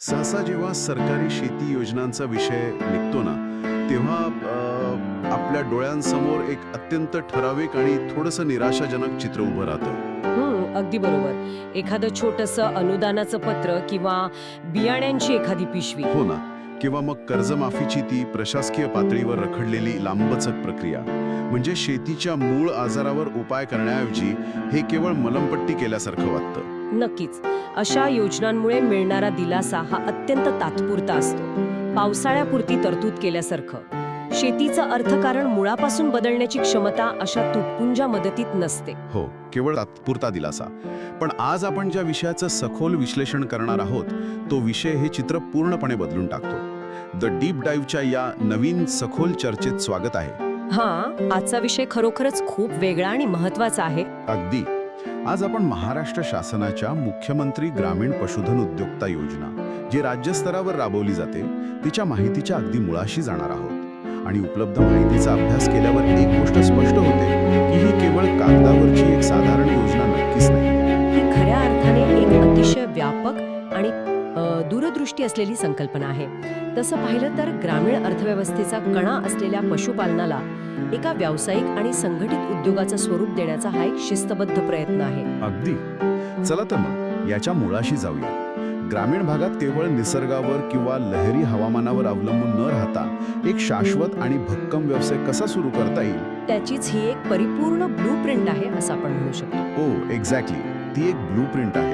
सहसा जेव्हा सरकारी शेती योजनांचा विषय निघतो ना, तेव्हा आपल्या डोळ्यांसमोर एक अत्यंत ठराविक आणि थोडंसं निराशाजनक चित्र उभं राहतं. अगदी बरोबर. एखादं छोटंसं अनुदानाचं पत्र किंवा बियाण्यांची एखादी पिशवी. हो ना. किंवा मग कर्जमाफीची ती प्रशासकीय पातळीवर रखडलेली लांबचक प्रक्रिया. म्हणजे शेतीच्या मूळ आजारावर उपाय करण्याऐवजी हे केवळ मलमपट्टी केल्यासारखं वाटतं. नक्कीच. अशा योजनांमुळे मिळणारा दिलासा हा अत्यंत तात्पुरता असतो. पावसाळ्यापुरती तरतूद केल्यासारखं. शेतीचं अर्थकारण मुळापासून बदलण्याची क्षमता अशा तुटपुंजा मदतीत नसते. हो, केवळ तात्पुरता दिलासा. पण आज आपण ज्या विषयाचं सखोल विश्लेषण करणार आहोत, तो विषय हे चित्र पूर्णपणे बदलून टाकतो. द डीप डाईव्हच्या या नवीन सखोल चर्चेत स्वागत आहे. आजचा विषय खरोखरच खूप वेगळा आणि महत्वाचा आहे. अगदी. आज आपण महाराष्ट्र शासनाच्या मुख्यमंत्री ग्रामीण पशुधन उद्योक्ता योजना, जी राज्यस्तरावर राबवली जाते, तिच्या माहितीच्या अगदी मुळाशी जाणार आहोत. आणि उपलब्ध माहितीचा अभ्यास केल्यावर एक गोष्ट स्पष्ट होते की ही केवळ कागदावरची एक साधारण योजना नक्कीच नाही. ही खऱ्या अर्थाने एक अतिशय व्यापक आणि दूरदृष्टी असलेली संकल्पना आहे. तसं पाहिलं तर ग्रामीण अर्थव्यवस्थेचा कणा असलेल्या पशुपालनाला एका व्यावसायिक आणि संघटित उद्योगाचं स्वरूप देण्याचा हा एक शिस्तबद्ध प्रयत्न आहे. अगदी. चला तर मग याच्या मुळाशी जाऊया. ग्रामीण भागात केवळ निसर्गावर किंवा लहरी हवामानावर अवलंबून न राहता एक शाश्वत आणि भक्कम व्यवसाय कसा सुरू करता येईल, त्याचीच ही एक परिपूर्ण ब्लूप्रिंट आहे असं आपण म्हणू शकतो. एक्झॅक्टली. ती एक ब्लूप्रिंट आहे.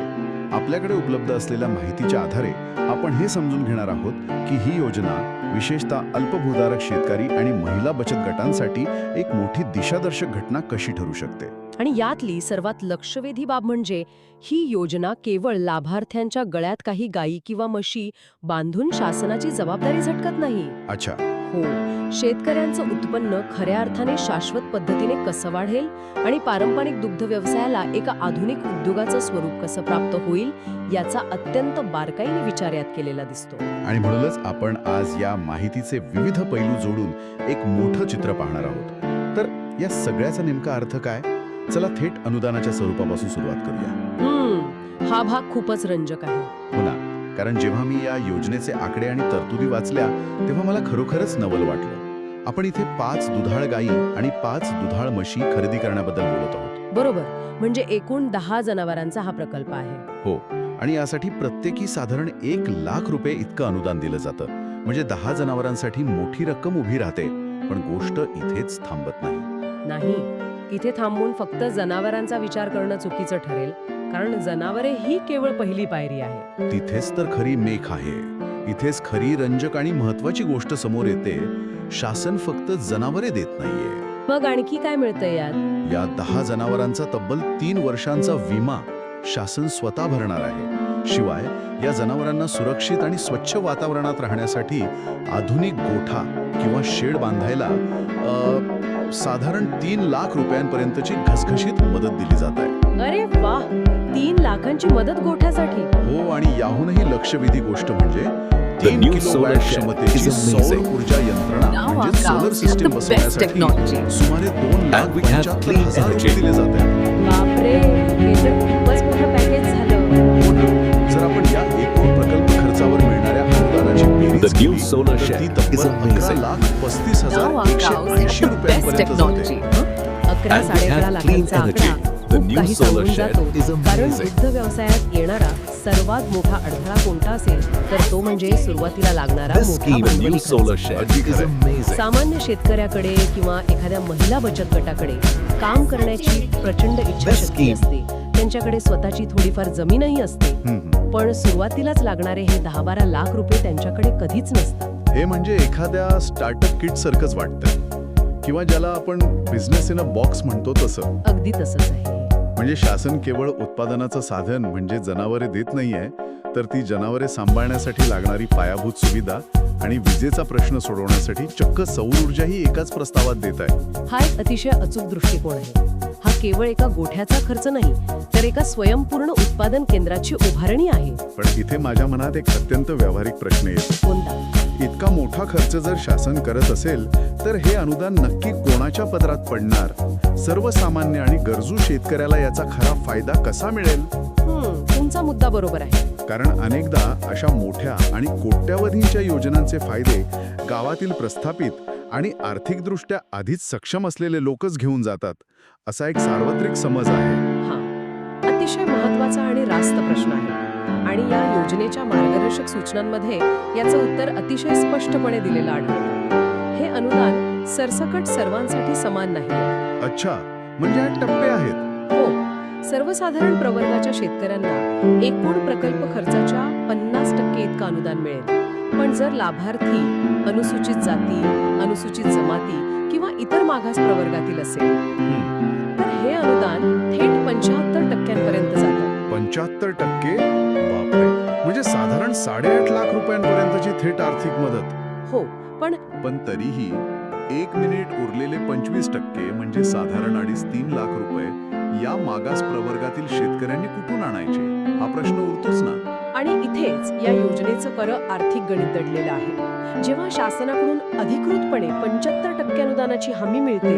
आपल्याकडे उपलब्ध असलेल्या माहितीच्या आधारे आपण हे समजून घेणार आहोत की ही योजना विशेषतः अल्पभूधारक शेतकरी आणि महिला बचत गटांसाठी एक मोठी दिशादर्शक घटना कशी ठरू शकते. आणि यातली सर्वात लक्षवेधी बाब म्हणजे ही योजना केवळ लाभार्थ्यांच्या गळ्यात काही गायी किंवा म्हशी बांधून शासनाची जबाबदारी झटकत नाही. अच्छा. हो, शेतकऱ्यांचं उत्पन्न खऱ्या अर्थाने शाश्वत पद्धतीने कसं वाढेल आणि पारंपरिक दुग्ध व्यवसायाला एका आधुनिक उद्योगाचं स्वरूप कसं प्राप्त होईल याचा अत्यंत बारकाईने विचार यात केलेला दिसतो. आणि म्हणूनच आपण आज या माहितीचे विविध पैलू जोडून एक मोठं चित्र पाहणार आहोत. तर या सगळ्याचा नेमका अर्थ काय? चला थेट अनुदानाच्या स्वरूपापासून सुरुवात करूया. हा भाग खूपच रंजक आहे. हो ना. कारण जेव्हा मी या योजनेचे आकडे आणि तरतुदी वाचल्या तेव्हा मला खरोखरच नवल वाटलं. आपण इथे 5 दुधाळ गायी आणि 5 दुधाळ म्हशी खरेदी करण्याबद्दल बोलत आहोत. बरोबर. म्हणजे एकूण 10 जनावरांचा हा प्रकल्प आहे. हो. आणि यासाठी प्रत्येकी साधारण 1 लाख रुपये इतकं अनुदान दिलं जातं. म्हणजे 10 जनावरांसाठी मोठी रक्कम उभी राहते. पण गोष्ट इथेच थांबत नाही. इथे थांबून फक्त जनावरांचा विचार करणं चुकीचं ठरेल. कारण जनावरे ही केवळ पहिली पायरी आहे. तिथेच तर खरी मेख आहे. इथेच खरी रंजक आणि महत्वाची गोष्ट समोर येते. शासन फक्त जनावरे देत नाहीये. मग आणखी काय मिळतंय यात? या 10 जनावरांचा तब्बल 3 वर्षांचा विमा शासन स्वतः भरणार आहे. शिवाय या जनावरांना सुरक्षित आणि स्वच्छ वातावरणात राहण्यासाठी आधुनिक गोठा किंवा शेड बांधायला साधारण 3 लाख रुपयांपर्यंतची घसघशीत मदत दिली जात आहे. अरे वाह! 3 लाखांची मदत गोठ्यासाठी. हो. आणि याहूनही लक्षवेधी गोष्ट म्हणजे 3 किलोवॅट क्षमतेची सौर ऊर्जा यंत्रणा म्हणजे सोलर सिस्टीम बसवण्यासाठी सुमारे 2,75,000 रुपये दिले जात आहेत. बापरे, हे तर खूपच मोठं पॅकेज झालं. जर आपण या एकूण प्रकल्प खर्चावर मिळणाऱ्या अनुदानाची बेरीज केली, तर ती तब्बल 11,35,180 रुपयांपर्यंत जाते. 11-11.5 लाखांचा आकडा खूप काही सांगून जातो. कारण दुग्ध व्यवसायात येणारा सर्वात मोठा अडथळा कोणता असेल तर तो म्हणजे सुरुवातीला लागणारा मोठा भांडवली खर्च. सामान्य शेतकऱ्याकडे किंवा एखाद्या महिला बचत गटाकडे काम करण्याची प्रचंड इच्छाशक्ती असते. त्यांच्याकडे स्वतःची थोडीफार जमीनही असते. पण सुरुवातीलाच लागणारे हे 10-12 लाख रुपये त्यांच्याकडे कधीच नसतात. हे म्हणजे एखाद्या स्टार्टअप किट सारखंच वाटतं. किंवा ज्याला आपण बिझनेस इन अ बॉक्स म्हणतो तसं. अगदी तसंच आहे. म्हणजे शासन केवळ उत्पादनाचं साधन म्हणजे जनावरे देत नाहीये, तर ती जनावरे सांभाळण्यासाठी लागणारी पायाभूत सुविधा आणि विजेचा प्रश्न सोडवण्यासाठी चक्क सौर ऊर्जाही एकाच प्रस्तावात देत आहे. हा एक अतिशय अचूक दृष्टिकोन आहे. हा केवळ एका गोठ्याचा खर्च नाही तर एका स्वयंपूर्ण उत्पादन केंद्राची उभारणी आहे. पण इथे माझ्या मनात एक अत्यंत व्यावहारिक प्रश्न येतो. कोणता? इतका मोठा खर्च जर शासन करत असेल तर हे अनुदान नक्की कोणाच्या पदरात पडणार? सर्वसामान्य आणि गरजू शेतकऱ्याला याचा खरा फायदा कसा मिळेल? तुमचा मुद्दा बरोबर आहे. कारण अनेकदा अशा मोठ्या आणि कोट्यावधींच्या योजनांचे फायदे गावातील प्रस्थापित आणि आर्थिकदृष्ट्या आधीच सक्षम असलेले लोकच घेऊन जातात, असा एक सार्वत्रिक समज आहे. हा अतिशय महत्वाचा आणि रास्त प्रश्न आहे आणि या योजनेच्या मार्गदर्शक सूचनांमध्ये याचं उत्तर अतिशय स्पष्टपणे दिलेलं आढळतं. हे अनुदान सरसकट सर्वांसाठी समान नाही. अच्छा, म्हणजे हा टप्पे आहेत. हो, सर्वसाधारण प्रवर्गाच्या शेतकऱ्यांना एकूण प्रकल्प खर्चाच्या 50% इतकं अनुदान मिळेल. पण जर लाभार्थी अनुसूचित जाती, अनुसूचित जमाती किंवा इतर मागास प्रवर्गातील असेल तर हे अनुदान थेट 75% जातं. 75%? बापरे, म्हणजे साधारण 8.5 लाख रुपयांपर्यंतची थेट आर्थिक मदत. हो, पण तरीही 1 मिनिट उरलेले 25% म्हणजे साधारण 2.5-3 लाख रुपये या मागास प्रवर्गातील शेतकऱ्यांनी कुठून आणायचे, हा प्रश्न उरतोच ना. आणि इथेच या योजनेचं खरं आर्थिक गणित दडलेलं आहे. जेव्हा शासनाकडून अधिकृतपणे 75% अनुदानाची हमी मिळते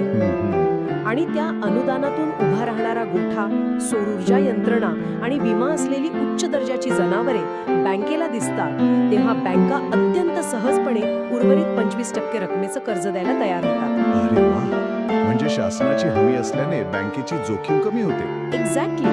आणि त्या अनुदानातून उभा राहणारा गोठा, सौर ऊर्जा यंत्रणा आणि विमा असलेली उच्च दर्जाची जनावरे बँकेला दिसतात, तेव्हा बँका अत्यंत सहजपणे उर्वरित 25% रकमेचं कर्ज द्यायला तयार होतात. अरे वा, म्हणजे शासनाची हमी असल्याने बँकेची जोखीम कमी होते. एक्झॅक्टली.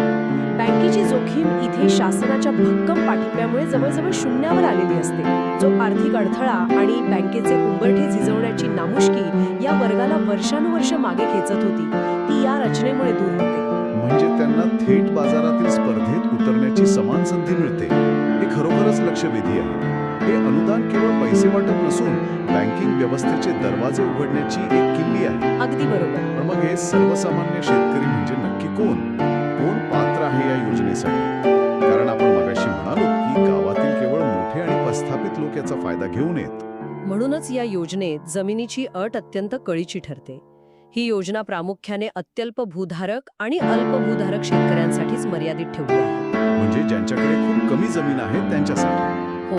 बँकेची जोखीम इथे शासनाच्या भक्कम पाठिंब्यामुळे जवळजवळ शून्यावर आलेली असते. जो आर्थिक अडथळा आणि बँकेचे उंबरठे झिजवण्याची नामुष्की या वर्गाला वर्षानुवर्ष मागे खेचत होती, ती या रचनेमुळे दूर होते. म्हणजे त्यांना थेट बाजारातील स्पर्धेत उतरण्याची समान संधी मिळते. हे खरोखरच लक्षवेधी आहे. हे अनुदान केवळ पैसे वाटप नसून बँकिंग व्यवस्थेचे दरवाजे उघडण्याची एक किल्ली आहे. अगदी बरोबर. पण मग हे सर्वसामान्य शेतकरी म्हणजे नक्की कोण पात्र आहे या योजनेसाठी? कारण आपण मगाशी म्हणालो की गावातील केवळ मोठे आणि प्रस्थापित लोक याचा फायदा घेऊ नयेत. म्हणूनच या योजनेत जमिनीची अट अत्यंत कळीची ठरते. ही योजना प्रामुख्याने अत्यल्प भूधारक आणि अल्प भूधारक शेतकऱ्यांसाठीच मर्यादित ठेवली आहे. म्हणजे ज्यांच्याकडे खूप कमी जमीन आहे त्यांच्यासाठी. हो,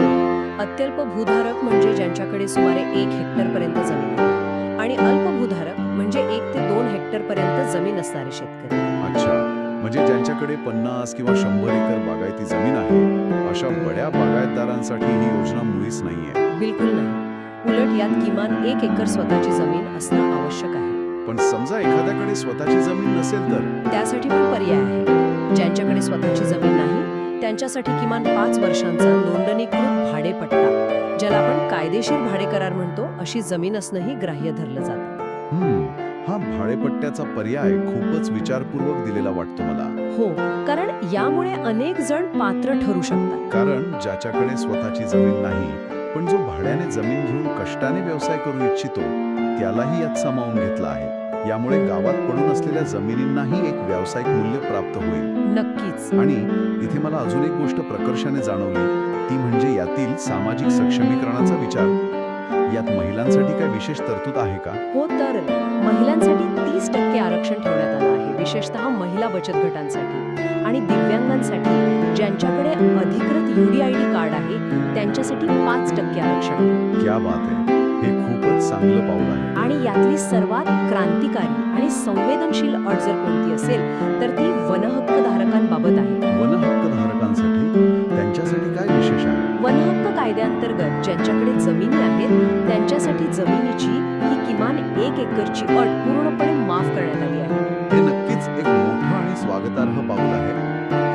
अत्यल्प भूधारक म्हणजे ज्यांच्याकडे सुमारे 1 हेक्टरपर्यंत जमीन आहे आणि अल्प भूधारक म्हणजे 1 ते 2 हेक्टरपर्यंत जमीन असणारे शेतकरी. अच्छा, म्हणजे ज्यांच्याकडे 50 किंवा 100 एकर बागायती जमीन आहे अशा बड्या बागायतदारांसाठी ही योजना मुळीच नाहीये. बिलकुल नाही. उलट यात किमान 1 एकर स्वतःची जमीन असणं आवश्यक आहे. पण समजा एखाद्याकडे स्वतःची जमीन नसेल तर? त्यासाठी पण पर्याय आहे. ज्यांच्याकडे स्वतःची जमीन नाही त्यांच्यासाठी किमान 5 वर्षांचा नोंदणीकृत भाडेपट्टा, ज्याला आपण कायदेशीर भाडे करार म्हणतो, अशी जमीन असणंही ग्राह्य धरलं जातं. हा भाडेपट्ट्याचा पर्याय खूपच विचारपूर्वक दिलेला वाटतो मला. हो, कारण यामुळे अनेक जण पात्र ठरू शकतात. कारण ज्याच्याकडे स्वतःची जमीन नाही पण जो भाड्याने जमीन घेऊन कष्टाने व्यवसाय करू इच्छितो त्यालाही यात सामावून घेतला आहे. यामुळे गावात पडून असलेल्या जमिनींनाही एक व्यावसायिक मूल्य प्राप्त होईल. नक्कीच. आणि इथे मला अजून एक गोष्ट प्रकर्षाने जाणवली, ती म्हणजे यातील सामाजिक सक्षमीकरणाचा विचार. यात महिलांसाठी काय विशेष तरतूद आहे का? हो, तर महिलांसाठी 30% आरक्षण ठेवण्यात आलं आहे, विशेषतः महिला बचत गटांसाठी आणि दिव्यांगांसाठी ज्यांच्याकडे अधिकृत UDID कार्ड आहे त्यांच्यासाठी 5% आरक्षण. क्या बात आहे, हे खूपच चांगलं पाऊल आहे. आणि यातली सर्वात क्रांतिकारी आणि संवेदनशील अट जर कोणती असेल तर ती वनहक्कधारकांबाबत आहे. वनहक्कधारकांसाठी? त्यांच्यासाठी काय विशेष आहे? वनहक्क कायद्याअंतर्गत ज्यांच्याकडे जमिनी आहेत त्यांच्यासाठी जमिनीची ही किमान 1 एकरची अट पूर्णपणे माफ करण्यात आली आहे. हे नक्कीच एक मोठं आणि स्वागतार्ह पाऊल आहे.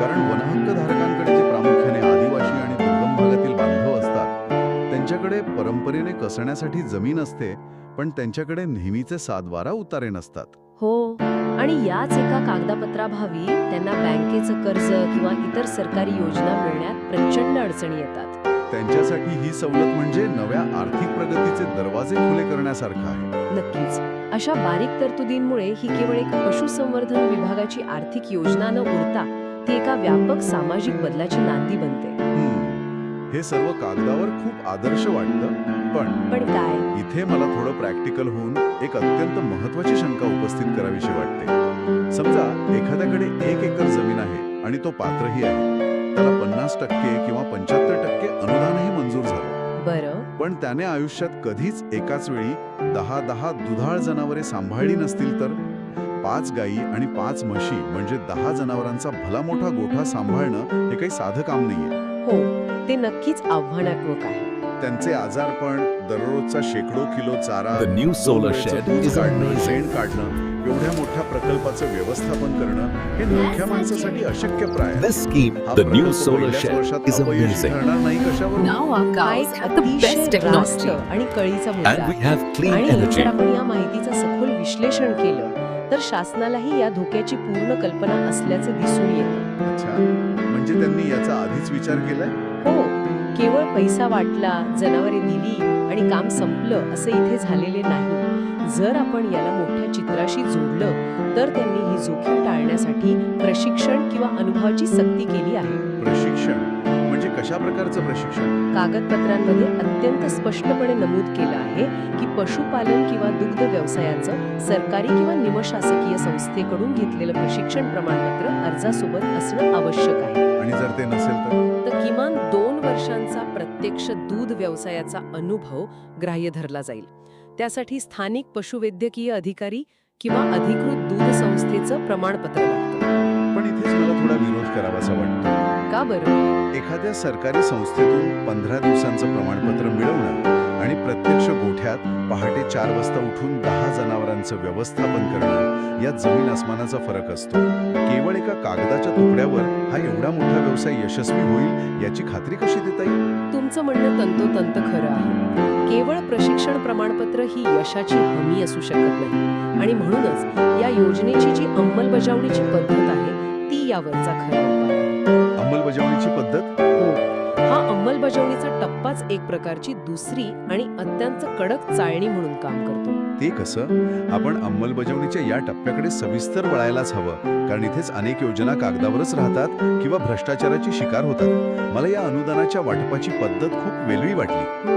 कारण वनहक्कधारकांकडे जे प्रामुख्याने आदिवासी आणि दुर्गम भागातील बांधव असतात त्यांच्याकडे परंपरेने कसण्यासाठी जमीन असते, पण त्यांच्याकडे नेहमीचे 7-12 उतारे नसतात. हो, आणि याच एका कागदपत्राभावी त्यांना बँकेचं कर्ज किंवा इतर सरकारी योजना मिळण्यात प्रचंड अडचणी येतात. त्यांच्यासाठी ही सवलत म्हणजे नव्या आर्थिक प्रगतीचे दरवाजे खुले करण्यासारखं आहे. नक्कीच. अशा बारीक तरतुदींमुळे ही केवळ एक पशुसंवर्धन विभागाची आर्थिक योजना न उरता ती एका व्यापक सामाजिक बदलाची नांदी बनते. हे सर्व कागदावर खूप आदर्श वाटतं, पण काय? इथे मला थोडं प्रॅक्टिकल होऊन एक अत्यंत महत्वाची शंका उपस्थित करावीशी वाटते. समजा एखाद्याकडे 1 एकर जमीन आहे आणि तो पात्रही आहे, त्याला 50% किंवा 75% अनुदानही मंजूर झालं. बरं. पण त्याने आयुष्यात कधीच एकाच वेळी 10 दुधाळ जनावरे सांभाळली नसतील तर? 5 गायी आणि 5 म्हशी म्हणजे 10 जनावरांचा भला मोठा गोठा सांभाळणं हे काही साधं काम नाहीये. हो, ते नक्कीच आव्हानात्मक आहे. त्यांचे आजारपण, दररोजचा शेकडो किलो चारा, The new solar दोन वेळचं shed दूध is काढणं, amazing. शेण काढणं, एवढ्या मोठ्या प्रकल्पाचं व्यवस्थापन करणं हे नोख्या माणसासाठी अशक्यप्राय आहे. This scheme, हा the new प्रकल्प solar पहिल्याच shed, वर्षात is अपयशी amazing. ठरणार नाही कशावरून? Now our हा cows एक have the अतिशय best रास्त technology. आणि कळीचा मुद्दा And we आहे. have clean आणि energy. जर आपण या माहितीचं सखोल विश्लेषण केलं तर शासनालाही या धोक्याची पूर्ण कल्पना असल्याचे दिसून येतं. अच्छा, म्हणजे त्यांनी याचा आधीच विचार केलाय? हो, केवळ पैसा वाटला, जनावरे दिली आणि काम संपलं असं इथे झालेले नाही. जर आपण याला मोठ्या चित्राशी जोडलं तर त्यांनी ही जोखीम टाळण्यासाठी प्रशिक्षण किंवा अनुभवाची सक्ती केली आहे. प्रशिक्षण म्हणजे कशा प्रकारचं प्रशिक्षण? कागदपत्रांमध्ये अत्यंत स्पष्टपणे नमूद केलं आहे की पशुपालन किंवा दुग्ध व्यवसायाचं सरकारी किंवा निमशासकीय संस्थेकडून घेतलेलं प्रशिक्षण प्रमाणपत्र अर्जासोबत असणं आवश्यक आहे. आणि जर ते नसेल तर किमान 2 वर्षांचा प्रत्यक्ष दूध व्यवसायाचा अनुभव ग्राह्य धरला जाईल. त्यासाठी स्थानिक पशुवैद्यकीय अधिकारी किंवा अधिकृत दूध संस्थेचं प्रमाणपत्र लागतं. पण इथेच मला थोडा विरोध करावासा वाटतो. का बरं? एखाद्या सरकारी संस्थेतून 15 दिवसांचं प्रमाणपत्र मिळवणं आणि प्रत्यक्ष गोठ्यात पहाटे 4 वाजता उठून 10 जनावरांचं व्यवस्थापन करणं यात जमीन आसमानाचा फरक असतो. केवळ एका कागदाच्या तुकड्यावर हा एवढा मोठा व्यवसाय यशस्वी होईल याची खात्री कशी देता येईल? तुमचं म्हणणं तंतोतंत खरं आहे. केवळ प्रशिक्षण प्रमाणपत्र ही यशाची हमी असू शकत नाही आणि म्हणूनच या योजनेची जी अंमलबजावणीची पद्धत आहे ती यावरचा खरा उपाय आहे. अंमलबजावणीची पद्धत? हो, हा अंमलबजावणीचा टप्पाच एक प्रकारची दुसरी आणि अत्यंत कडक चाळणी म्हणून काम करतो. ते कसं? आपण अंमलबजावणीच्या या टप्प्याकडे सविस्तर वळायलाच हवं, कारण इथेच अनेक योजना कागदावरच राहतात किंवा भ्रष्टाचाराची शिकार होतात. मला या अनुदानाच्या वाटपाची पद्धत खूप वेगळी वाटली.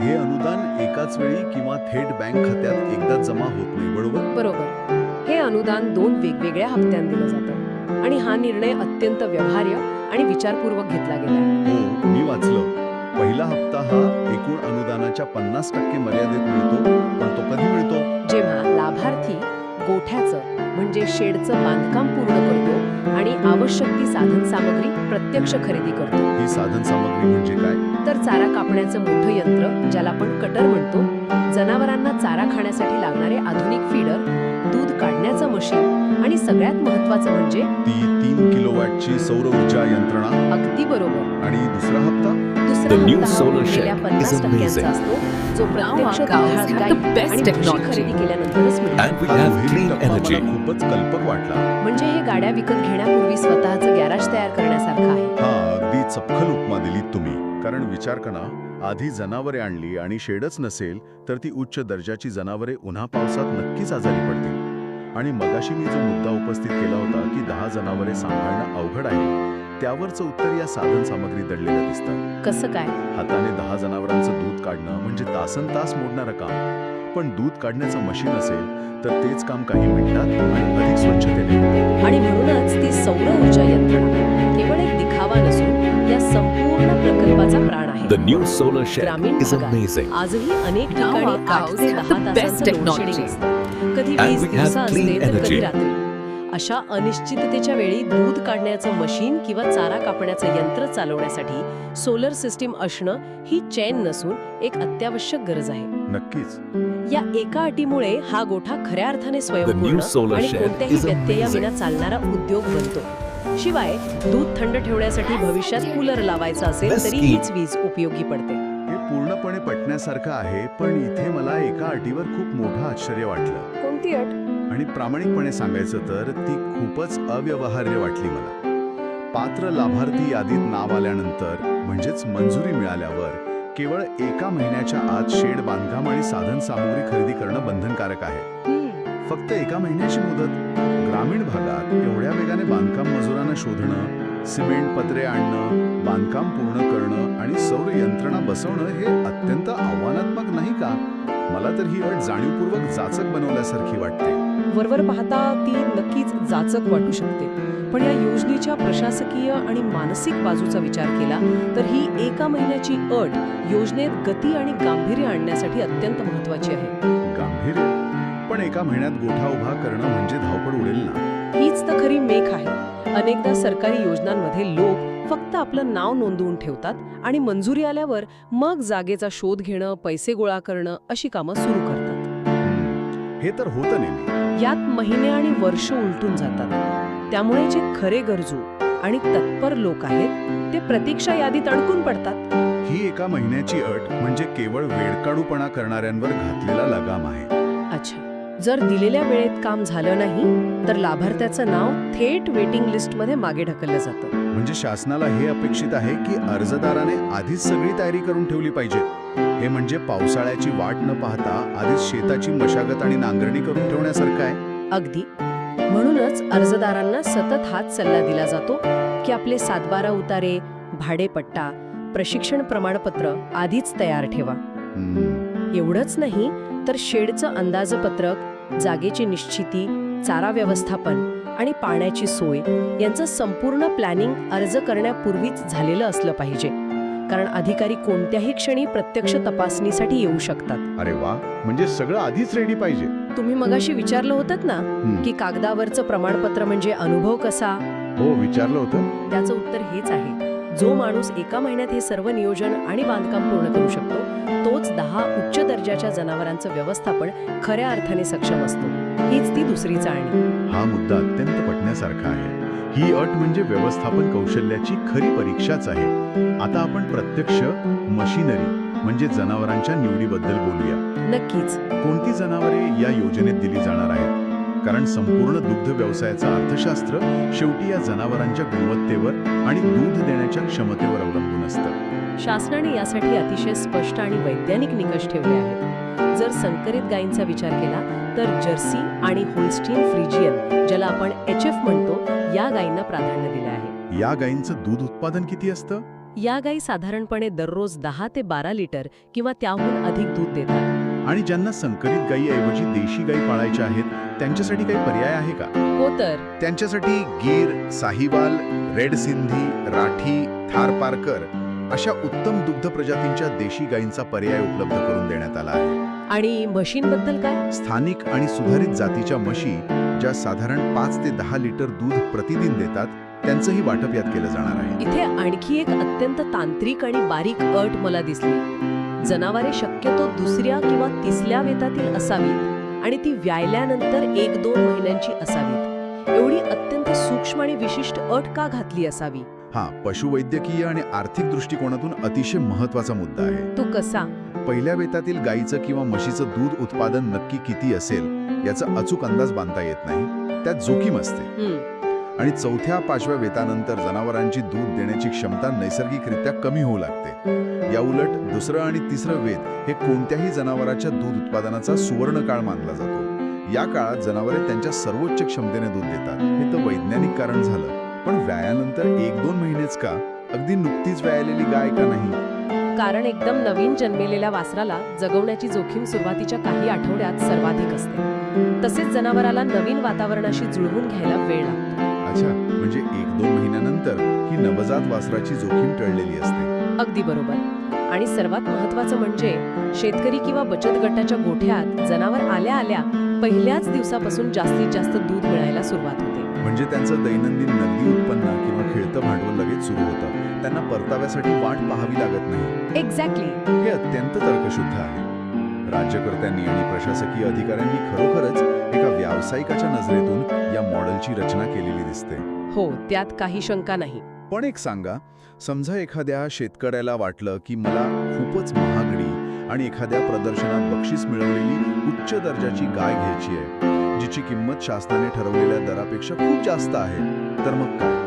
हे अनुदान एकाच वेळी किंवा थेट बँक खात्यात एकदा जमा होत नाही, बरोबर? बरोबर. हे अनुदान 2 वेगवेगळ्या हप्त्यात दिलं जातं आणि हा निर्णय अत्यंत व्यवहार्य आणि विचारपूर्वक घेतला गेला आहे. हो, मी वाचलं. पहिला हप्ता हा एकूण अनुदानाच्या 50% मर्यादेत मिळतो, पण तो कधी मिळतो? जेव्हा लाभार्थी गोठ्याचं म्हणजे शेडचं बांधकाम पूर्ण करतो आणि आवश्यक ती साधन सामग्री प्रत्यक्ष खरेदी करतो. ही साधन सामग्री म्हणजे काय? तर चारा कापण्याचं मोठं यंत्र ज्याला आपण कटर म्हणतो, जनावरांना चारा खाण्यासाठी लागणारे आधुनिक फीडर, दूध काढण्याचं मशीन आणि सगळ्यात महत्त्वाचं म्हणजे ती 3 किलोवॅटची सौर ऊर्जा यंत्रणा. अगदी बरोबर. आणि दुसरा हप्ता? दुसरा The new हप्ता हा solar उरलेल्या shed 50% is amazing. असतो जो प्रत्यक्ष our cows दुधाळ have गाई the best आणि म्हशी technology. खरेदी केल्यानंतरच मिळतो. And we हा have दुहेरी clean टप्पा energy. मला खूपच कल्पक वाटला. म्हणजे हे गाड्या विकत घेण्यापूर्वी स्वतःचं गॅरेज तयार करण्यासारखं आहे. हा, अगदी चपखल उपमा दिलीत तुम्ही. कारण विचार करा, आधी जनावरे आणली आणि शेडच नसेल तर ती उच्च दर्जाची जनावरे उन्हा पावसात नक्कीच आजारी पडतील. आणि मगाशी मी जो मुद्दा उपस्थित केला होता की 10 जनावरे सांभाळणं अवघड आहे, त्यावरचं उत्तर या साधन सामग्री दडलेलं दिसतं. कसं काय? हाताने 10 जनावरांचं दूध काढणं म्हणजे तासनतास मोडणारं काम. पण दूध काढण्याचं मशीन असेल तर तेच काम काही मिनिटात आणि अधिक स्वच्छतेने होते. आणि म्हणूनच ती सौर ऊर्जा यंत्रणा केवळ एक दिखावा नसून या संपूर्ण प्रकल्पाचा प्राण आहे. The new solar shed ग्रामीण is भागात amazing. आजही अनेक Now ठिकाणी our 8 cows ते have 10 the best तासांचं लोड technology. शेडिंग असतं. कधी And 20 we have दिवसा असते clean तर कधी energy. रात्री. अशा अनिश्चिततेच्या वेळी दूध काढण्याचं मशीन किंवा चारा कापण्याचं यंत्र चालवण्यासाठी सोलर सिस्टीम असणं ही चैन नसून एक अत्यावश्यक गरज आहे. नक्कीच. या एका अटीमुळे हा गोठा खऱ्या अर्थाने स्वयंपूर्ण solar आणि shed कोणत्याही is व्यत्ययाविना amazing. चालणारा उद्योग बनतो. शिवाय दूध थंड ठेवण्यासाठी भविष्यात कूलर लावायचा असेल This तरी scheme- हीच वीज उपयोगी पडते. हे पूर्णपणे पटण्यासारखं आहे, पण इथे मला एका अटीवर खूप मोठं आश्चर्य वाटलं. कोणती अट? आणि प्रामाणिकपणे सांगायचं तर ती खूपच अव्यवहार्य वाटली मला. पात्र लाभार्थी यादीत नाव आल्यानंतर म्हणजेच मंजुरी मिळाल्यावर केवळ 1 महिन्याच्या आत शेड बांधकाम आणि साधन सामुग्री खरेदी करणं बंधनकारक आहे. फक्त 1 महिन्याची मुदत. ग्रामीण भागात एवढ्या वेगाने बांधकाम मजुरांना शोधणं, सिमेंट पत्रे आणणं, बांधकाम पूर्ण करणं आणि सौर यंत्रणा बसवणं हे अत्यंत आव्हानात्मक नाही का? मला तर ही अट जाणीवपूर्वक जाचक बनवल्यासारखी वाटते. वरवर पाहता ती नक्कीच जाचक वाटू शकते, पण या योजनेच्या प्रशासकीय आणि मानसिक बाजूचा विचार केला तर ही 1 महिन्याची अट योजनेत गती आणि गांभीर्य आणण्यासाठी अत्यंत महत्वाची आहे. गांभीर्य? पण 1 महिन्यात गोठा उभा करणं म्हणजे धावपळ उडेल ना. हीच तर खरी मेख आहे. अनेकदा सरकारी योजनांमध्ये लोक फक्त आपलं नाव नोंदवून ठेवतात आणि मंजुरी आल्यावर मग जागेचा शोध घेणं, पैसे गोळा करणं अशी कामं सुरू करतात. हे तर होतं नेहमी. यात महिने आणि वर्ष उलटून जातात. त्यामुळे जे खरे गरजू आणि तत्पर लोक आहेत ते प्रतीक्षा यादीत अडकून पडतात. ही एका महिन्याची अट म्हणजे केवळ वेळकाढूपणा करणाऱ्यांवर घातलेला लगाम आहे. अच्छा, जर दिलेल्या वेळेत काम झालं नाही तर लाभार्थ्याचं नाव थेट वेटिंग लिस्टमध्ये मागे ढकललं जातं. म्हणजे शासनाला हे अपेक्षित आहे की अर्जदाराने आधीच सगळी तयारी करून ठेवली पाहिजे. हे म्हणजे पावसाळ्याची वाट न पाहता आधीच शेताची मशागत आणि नांगरणी करून ठेवण्यासारखं आहे. अगदी. म्हणूनच अर्जदारांना सतत हाच सल्ला दिला जातो की आपले 7/12 उतारे, भाडेपट्टा, प्रशिक्षण प्रमाणपत्र आधीच तयार ठेवा. एवढंच नाही तर शेडचं अंदाजपत्रक, जागेची निश्चिती, चारा व्यवस्थापन आणि पाण्याची सोय यांचं संपूर्ण प्लॅनिंग अर्ज करण्यापूर्वीच झालेलं असलं पाहिजे. कारण अधिकारी कोणत्याही क्षणी प्रत्यक्ष तपासणीसाठी येऊ शकतात. अरे वा, म्हणजे सगळं आधीच रेडी पाहिजे. तुम्ही मगाशी विचारलं होतं ना की कागदावरचं प्रमाणपत्र म्हणजे अनुभव कसा? हो, विचारलं होतं. त्याचं उत्तर हेच आहे. जो माणूस एका महिन्यात हे सर्व नियोजन आणि बांधकाम पूर्ण करू शकतो तोच 10 उच्च दर्जाच्या जनावरांचं व्यवस्थापन खऱ्या अर्थाने सक्षम असतो. हीच ती दुसरी चाळणी. हा मुद्दा अत्यंत पटण्यासारखा आहे. ही अट म्हणजे व्यवस्थापन कौशल्याची खरी परीक्षाच आहे. आता आपण प्रत्यक्ष मशिनरी म्हणजे जनावरांच्या निवडीबद्दल बोलूया. नक्कीच. कोणती जनावरे या योजनेत दिली जाणार आहेत? कारण संपूर्ण दुग्ध व्यवसायाचं अर्थशास्त्र शेवटी या जनावरांच्या गुणवत्तेवर आणि दूध देण्याच्या क्षमतेवर अवलंबून असतं. शासनाने यासाठी अतिशय स्पष्ट आणि वैज्ञानिक निकष ठेवले आहेत. जर संकरित गायींचा विचार केला तर जर्सी आणि होल्स्टीन फ्रिजियन, ज्याला आपण HF म्हणतो, या गायींना प्राधान्य दिले आहे. या गायींचं दूध उत्पादन किती असतं? या गायी साधारणपणे दररोज 10 ते 12 लिटर किंवा त्याहून अधिक दूध देतात. आणि ज्यांना संकरित गायीऐवजी देशी गायी पाळायच्या आहेत त्यांच्यासाठी काही पर्याय आहे का? हो तर. त्यांच्यासाठी गीर, साहिवाल, रेड सिंधी, राठी, थारपारकर अशा उत्तम दुग्ध प्रजातींच्या देशी गायींचा पर्याय उपलब्ध करून देण्यात आला आहे. आणि म्हशींबद्दल काय? स्थानिक आणि सुधारित जातीच्या म्हशी ज्या साधारण 5 ते 10 लिटर दूध प्रतिदिन देतात त्यांचंही वाटप यात केलं जाणार आहे. इथे आणखी एक अत्यंत तांत्रिक आणि बारीक अट मला दिसली. जनावरे शक्यतो 2ऱ्या किंवा 3ऱ्या वेतातील असावीत आणि ती व्यायल्यानंतर 1-2 महिन्यांची असावीत. एवढी अत्यंत सूक्ष्म आणि विशिष्ट अट का घातली असावी? हा पशुवैद्यकीय आणि आर्थिक दृष्टिकोनातून अतिशय महत्वाचा मुद्दा आहे. तो कसा? पहिल्या वेतातील गायीचं किंवा म्हशीचं दूध उत्पादन नक्की किती असेल याचा अचूक अंदाज बांधता येत नाही. त्यात जोखीम असते. आणि 4थ्या-5व्या वेतानंतर जनावरांची दूध देण्याची क्षमता नैसर्गिकरित्या कमी होऊ लागते. या उलट 2रं आणि 3रं वेत हे कोणत्याही जनावराच्या दूध उत्पादनाचा सुवर्ण काळ मानला जातो. या काळात जनावरे त्यांच्या सर्वोच्च क्षमतेने दूध देतात. हे तर वैज्ञानिक कारण झालं. पण व्यायानंतर 1-2 महिनेच का? अगदी नुकतीच व्यायलेली गाय का नाही? कारण एकदम नवीन जन्मेलेल्या वासराला जगवण्याची जोखीम सुरुवातीच्या काही आठवड्यात सर्वाधिक असते. तसेच जनावराला नवीन वातावरणाशी जुळवून घ्यायला वेळ लागतो. अच्छा, म्हणजे 1-2 महिन्यानंतर ही नवजात वासराची जोखीम टळलेली असते. अगदी बरोबर. आणि सर्वात महत्त्वाचं म्हणजे शेतकरी किंवा बचत गटाच्या गोठ्यात जनावर आल्या आल्या पहिल्याच दिवसापासून जास्तीत जास्त दूध मिळायला सुरुवात होते. म्हणजे त्यांचं दैनंदिन नगदी उत्पन्न किंवा खेळतं भांडवल लगेच सुरू होतं. त्यांना परताव्यासाठी वाट पाहावी लागत नाही. एक्झॅक्टली. हे अत्यंत तर्कशुद्ध आहे. राज्यकर्त्यांनी आणि प्रशासकीय अधिकाऱ्यांनी खरोखरच एका व्यावसायिकाच्या नजरेतून या मॉडेलची रचना केलेली दिसते. हो, त्यात काही शंका नाही. पण एक सांगा, समजा एखाद्या शेतकऱ्याला वाटलं की मला खूपच महागडी आणि एखाद्या प्रदर्शनात बक्षीस मिळवलेली उच्च दर्जाची गाय घ्यायची आहे, जिची किंमत शासनाने ठरवलेल्या दरापेक्षा खूप जास्त आहे, तर मग काय?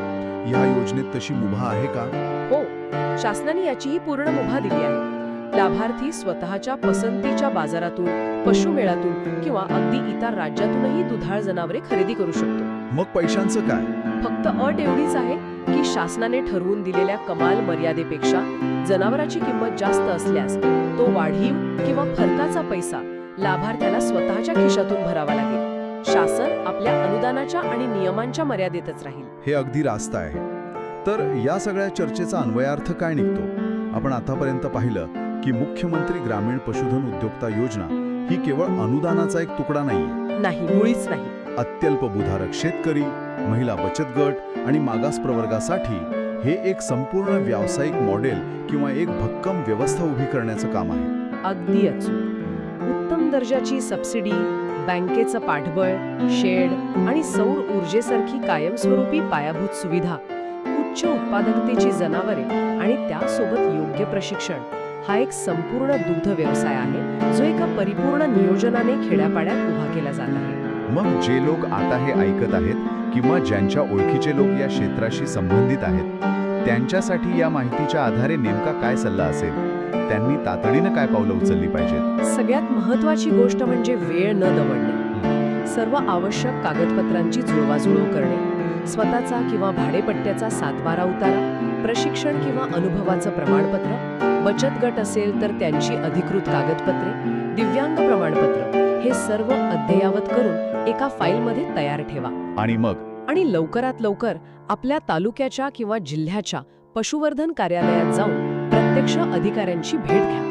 या योजनेत तशी मुभा आहे का? हो, शासनाने याचीही पूर्ण मुभा दिली आहे. लाभार्थी स्वतःच्या पसंतीच्या बाजारातून, पशुमेळ्यातून किंवा अगदी इतर राज्यातूनही दुधाळ जनावरे खरेदी करू शकतो. मग पैशांचं काय? फक्त अट एवढीच आहे की शासनाने ठरवून दिलेल्या कमाल मर्यादेपेक्षा जनावराची किंमत जास्त असल्यास तो वाढीव किंवा फरकाचा पैसा लाभार्थ्याला स्वतःच्या खिशातून भरावा लागेल. शासन आपल्या अनुदानाच्या आणि नियमांच्या मर्यादेतच राहील. हे अगदी रास्त आहे. तर या सगळ्या चर्चेचा अन्वयार्थ काय निघतो? आपण आतापर्यंत पाहिलं की मुख्यमंत्री ग्रामीण पशुधन उद्योक्ता योजना ही केवळ अनुदानाचा एक तुकडा नाहीये. नाही, मुळीच नाही. अत्यल्पभूधारक शेतकरी, महिला बचत गट आणि मागास प्रवर्गासाठी हे एक संपूर्ण व्यावसायिक मॉडेल किंवा एक भक्कम व्यवस्था उभी करण्याचं काम आहे. अगदी अचूक. उत्तम दर्जाची सबसिडी, बँकेचं पाठबळ, शेड आणि सौर ऊर्जेसारखी कायमस्वरूपी पायाभूत सुविधा, उच्च उत्पादकतेची जनावरे आणि त्यासोबत योग्य प्रशिक्षण हा एक संपूर्ण दुग्ध व्यवसाय आहे जो एका परिपूर्ण नियोजनाने खेड्यापाड्यात उभा केला जात आहे. मग जे लोक आता हे ऐकत आहेत किंवा ज्यांच्या ओळखीचे लोक या क्षेत्राशी संबंधित आहेत, त्यांच्यासाठी या माहितीच्या आधारे नेमका काय सल्ला असेल? त्यांनी तातडीनं काय पावलं उचलली पाहिजेत? सगळ्यात महत्त्वाची गोष्ट म्हणजे वेळ न दवडणे. सर्व आवश्यक कागदपत्रांची जुळवाजुळव करणे, स्वतःचा किंवा भाडेपट्ट्याचा सातबारा उतारा, प्रशिक्षण किंवा अनुभवाचं प्रमाणपत्र, बचत गट असेल तर त्यांची अधिकृत कागदपत्रे, दिव्यांग प्रमाणपत्र हे सर्व अद्ययावत करून एका फाईलमध्ये तयार ठेवा. आणि लवकरात लवकर आपल्या तालुक्याच्या किंवा जिल्ह्याच्या पशुवर्धन कार्यालयात जाऊन प्रत्यक्ष अधिकाऱ्यांची भेट घ्या.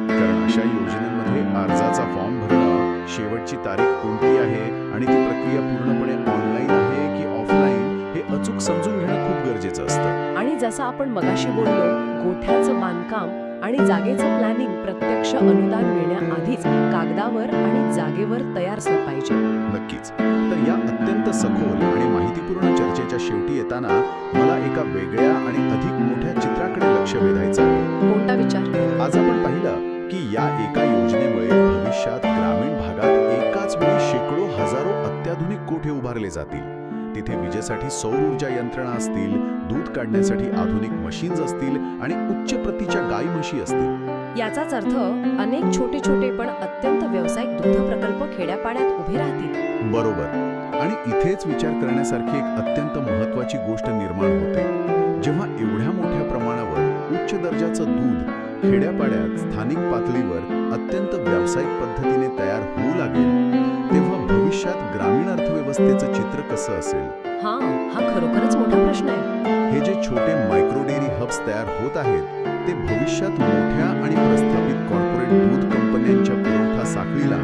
कारण अशा योजनेमध्ये अर्जाचा फॉर्म भरणं, शेवटची तारीख कोणती आहे आणि ती प्रक्रिया पूर्णपणे ऑनलाईन आहे की ऑफलाईन हे अचूक समजून घेणं खूप गरजेचं असतं. आणि जसं आपण मगाशी बोललो, गोठ्याचं बांधकाम आणि जागेचं प्लॅनिंग प्रत्यक्ष अनुदान मिळण्याआधीच कागदावर आणि जागेवर तयार असलं पाहिजे. नक्कीच. तर या अत्यंत सखोल आणि माहितीपूर्ण चर्चेच्या शेवटी येताना मला एका वेगळ्या आणि अधिक मोठ्या चित्राकडे लक्ष वेधायचं आहे. कोणता विचार? आज आपण पाहिलं की या एका योजनेमुळे भविष्यात ग्रामीण भागात एकाच वेळी शेकडो हजारो अत्याधुनिक गोठे उभारले जातील. तिथे विजेसाठी सौर ऊर्जा यंत्रणा असतील, दूध काढण्यासाठी आधुनिक मशीन्स असतील आणि उच्च प्रतीच्या गाई म्हशी असतील. याचाच अर्थ अनेक छोटे छोटे पण अत्यंत व्यावसायिक दुग्ध प्रकल्प खेड्यापाड्यात उभे राहतील. बरोबर. आणि इथेच विचार करण्यासारखी एक अत्यंत महत्त्वाची गोष्ट निर्माण होते. जेव्हा एवढ्या मोठ्या प्रमाणावर उच्च दर्जाचं दूध खेड्यापाड्यात स्थानिक पातळीवर अत्यंत व्यावसायिक पद्धतीने तयार होऊ लागेल, तेव्हा भविष्यात ग्रामीण अर्थव्यवस्थेचं चित्र कसं असेल? हा खरोखरच मोठा प्रश्न आहे. हे जे छोटे मायक्रो डेअरी हब्स तयार होत आहेत, ते भविष्यात मोठ्या आणि प्रस्थापित कॉर्पोरेट दूध कंपन्यांच्या पुरवठा साखळीला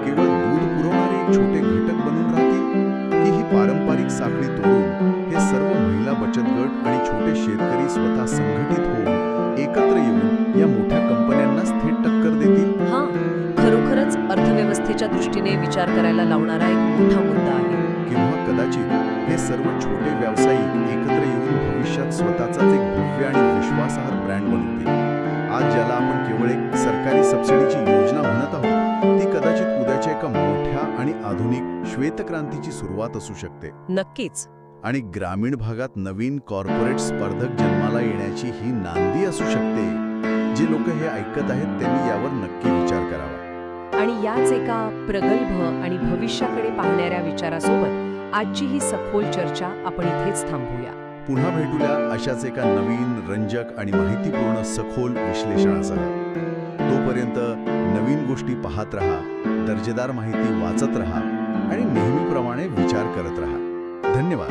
केवळ दूध पुरवणारे एक छोटे घटक बनून राहतील, की ही पारंपरिक साखळी तोडून हे सर्व महिला बचत गट आणि छोटे शेतकरी स्वतः संघटित होऊन एकत्र येऊन या मोठ्या कंपन्यांनाच थेट टक्कर देतील? हा खरोखरच अर्थव्यवस्थेच्या दृष्टीने विचार करायला लावणारा एक मोठा मुद्दा आहे. किंवा कदाचित हे सर्व छोटे व्यावसायिक एकत्र येऊन भविष्यात स्वतःचाच एक भव्य आणि विश्वासार्ह ब्रँड बनवतील. आज ज्याला आपण केवळ एक सरकारी सबसिडीची योजना म्हणत आहोत, ती कदाचित उद्याच्या एका मोठ्या आणि आधुनिक श्वेतक्रांतीची सुरुवात असू शकते. नक्कीच. आणि ग्रामीण भागात नवीन कॉर्पोरेट स्पर्धक जन्माला येण्याची ही नांदी असू शकते. जे लोक हे ऐकत आहेत त्यांनी यावर नक्की विचार करावा. आणि याच एका प्रगल्भ आणि भविष्याकडे पाहणाऱ्या विचारासोबत आजची ही सखोल चर्चा आपण इथेच थांबूया. पुन्हा भेटूया अशाच एका नवीन, रंजक आणि माहितीपूर्ण सखोल विश्लेषणासह. तोपर्यंत नवीन गोष्टी पाहत रहा, दर्जेदार माहिती वाचत रहा आणि नेहमीप्रमाणे विचार करत रहा. धन्यवाद.